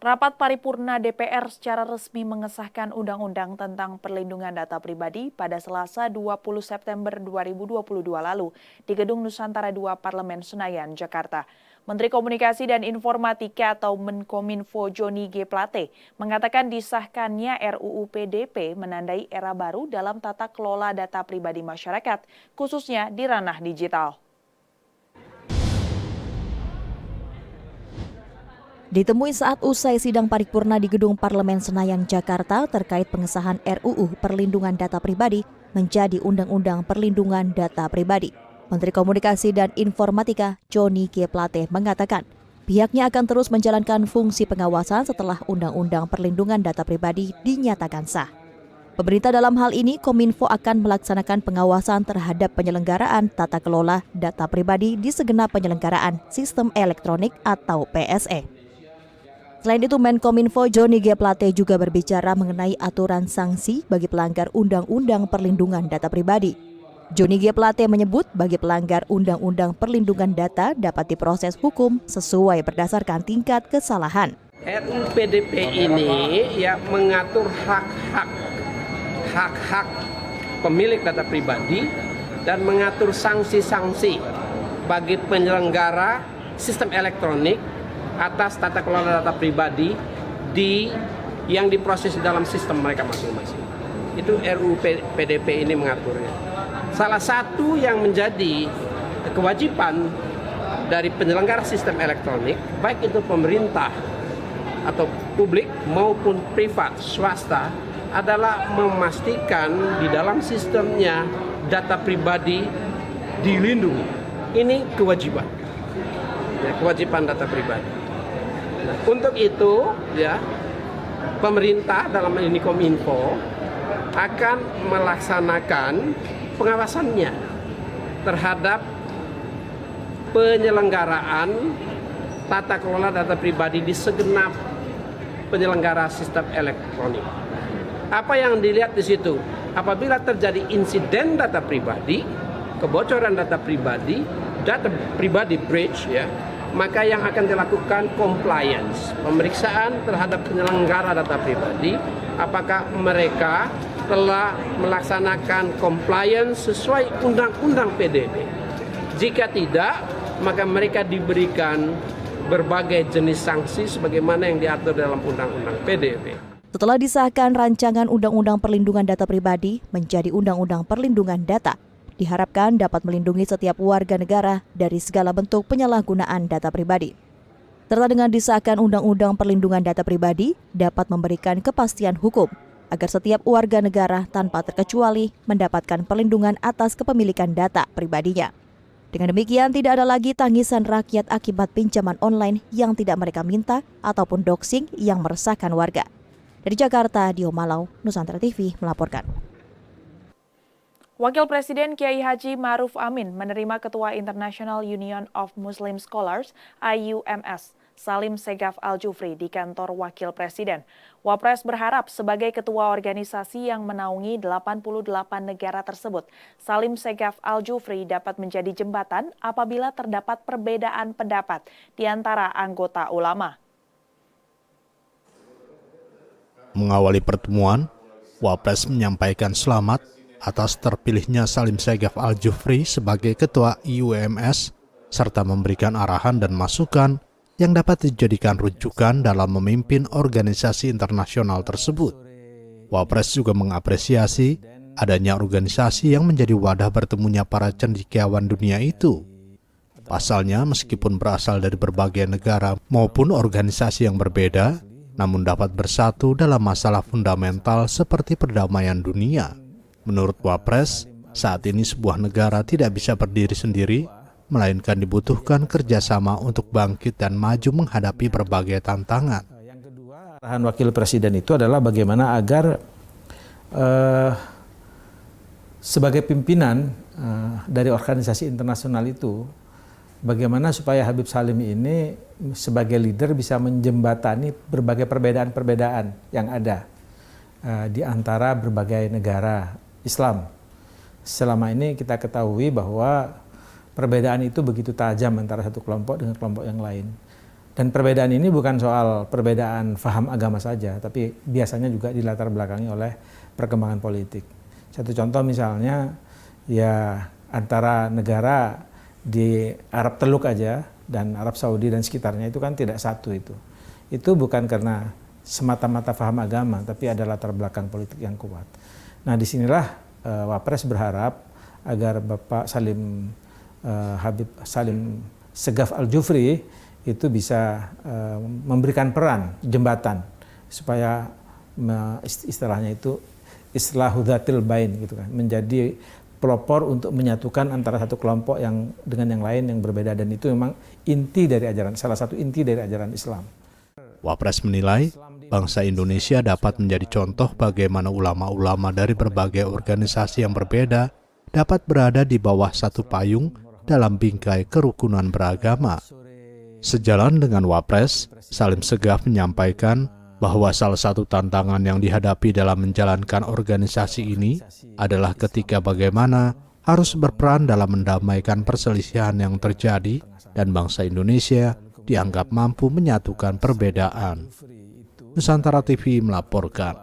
Rapat paripurna DPR secara resmi mengesahkan Undang-Undang tentang Perlindungan Data Pribadi pada Selasa 20 September 2022 lalu di Gedung Nusantara II Parlemen Senayan, Jakarta. Menteri Komunikasi dan Informatika atau Menkominfo Johnny G. Plate mengatakan disahkannya RUU PDP menandai era baru dalam tata kelola data pribadi masyarakat, khususnya di ranah digital. Ditemui saat usai sidang paripurna di Gedung Parlemen Senayan, Jakarta terkait pengesahan RUU Perlindungan Data Pribadi menjadi Undang-Undang Perlindungan Data Pribadi. Menteri Komunikasi dan Informatika Johnny G. Plate mengatakan pihaknya akan terus menjalankan fungsi pengawasan setelah Undang-Undang Perlindungan Data Pribadi dinyatakan sah. Pemerintah dalam hal ini Kominfo akan melaksanakan pengawasan terhadap penyelenggaraan tata kelola data pribadi di segenap penyelenggaraan sistem elektronik atau PSE. Selain itu, Menkominfo Johnny G. Plate juga berbicara mengenai aturan sanksi bagi pelanggar Undang-Undang Perlindungan Data Pribadi. Johnny G. Plate menyebut bagi pelanggar Undang-Undang Perlindungan Data dapat diproses hukum sesuai berdasarkan tingkat kesalahan. RUU PDP ini mengatur hak-hak pemilik data pribadi dan mengatur sanksi-sanksi bagi penyelenggara sistem elektronik atas tata kelola data pribadi yang diproses dalam sistem mereka masing-masing. Itu RUU PDP ini mengaturnya. Salah satu yang menjadi kewajiban dari penyelenggara sistem elektronik, baik itu pemerintah atau publik maupun privat, swasta, adalah memastikan di dalam sistemnya data pribadi dilindungi. Ini kewajiban. Kewajiban data pribadi. Untuk itu, pemerintah dalam ini Kominfo akan melaksanakan pengawasannya terhadap penyelenggaraan tata kelola data pribadi di segenap penyelenggara sistem elektronik. Apa yang dilihat di situ? Apabila terjadi insiden data pribadi, kebocoran data pribadi breach, maka yang akan dilakukan compliance, pemeriksaan terhadap penyelenggara data pribadi, apakah mereka telah melaksanakan compliance sesuai Undang-Undang PDP. Jika tidak, maka mereka diberikan berbagai jenis sanksi sebagaimana yang diatur dalam Undang-Undang PDP. Setelah disahkan rancangan Undang-Undang Perlindungan Data Pribadi menjadi Undang-Undang Perlindungan Data, diharapkan dapat melindungi setiap warga negara dari segala bentuk penyalahgunaan data pribadi. Serta dengan disahkan Undang-Undang Perlindungan Data Pribadi dapat memberikan kepastian hukum agar setiap warga negara tanpa terkecuali mendapatkan perlindungan atas kepemilikan data pribadinya. Dengan demikian, tidak ada lagi tangisan rakyat akibat pinjaman online yang tidak mereka minta ataupun doxing yang meresahkan warga. Dari Jakarta, Dio Malau, Nusantara TV melaporkan. Wakil Presiden Kiai Haji Ma'ruf Amin menerima Ketua International Union of Muslim Scholars (IUMS) Salim Segaf Al-Jufri di kantor Wakil Presiden. Wapres berharap sebagai ketua organisasi yang menaungi 88 negara tersebut, Salim Segaf Al-Jufri dapat menjadi jembatan apabila terdapat perbedaan pendapat di antara anggota ulama. Mengawali pertemuan, Wapres menyampaikan selamat atas terpilihnya Salim Segaf Al-Jufri sebagai Ketua IUMS, serta memberikan arahan dan masukan yang dapat dijadikan rujukan dalam memimpin organisasi internasional tersebut. Wapres juga mengapresiasi adanya organisasi yang menjadi wadah bertemunya para cendekiawan dunia itu. Pasalnya, meskipun berasal dari berbagai negara maupun organisasi yang berbeda, namun dapat bersatu dalam masalah fundamental seperti perdamaian dunia. Menurut Wapres, saat ini sebuah negara tidak bisa berdiri sendiri, melainkan dibutuhkan kerjasama untuk bangkit dan maju menghadapi berbagai tantangan. Yang kedua, arahan Wakil Presiden itu adalah bagaimana agar sebagai pimpinan dari organisasi internasional itu, bagaimana supaya Habib Salim ini sebagai leader bisa menjembatani berbagai perbedaan-perbedaan yang ada di antara berbagai negara Islam. Selama ini kita ketahui bahwa perbedaan itu begitu tajam antara satu kelompok dengan kelompok yang lain. Dan perbedaan ini bukan soal perbedaan faham agama saja, tapi biasanya juga dilatar belakangi oleh perkembangan politik. Satu contoh misalnya, ya antara negara di Arab Teluk aja dan Arab Saudi dan sekitarnya itu kan tidak satu itu. Itu bukan karena semata-mata faham agama, tapi ada latar belakang politik yang kuat. Nah, disinilah Wapres berharap agar Bapak Habib Salim Segaf Al-Jufri itu bisa memberikan peran jembatan supaya istilahnya itu islahu dzatil bain gitu kan, menjadi pelopor untuk menyatukan antara satu kelompok yang dengan yang lain yang berbeda, dan itu memang inti dari salah satu inti dari ajaran Islam. Wapres menilai bangsa Indonesia dapat menjadi contoh bagaimana ulama-ulama dari berbagai organisasi yang berbeda dapat berada di bawah satu payung dalam bingkai kerukunan beragama. Sejalan dengan Wapres, Salim Segaf menyampaikan bahwa salah satu tantangan yang dihadapi dalam menjalankan organisasi ini adalah ketika bagaimana harus berperan dalam mendamaikan perselisihan yang terjadi dan bangsa Indonesia dianggap mampu menyatukan perbedaan. Nusantara TV melaporkan.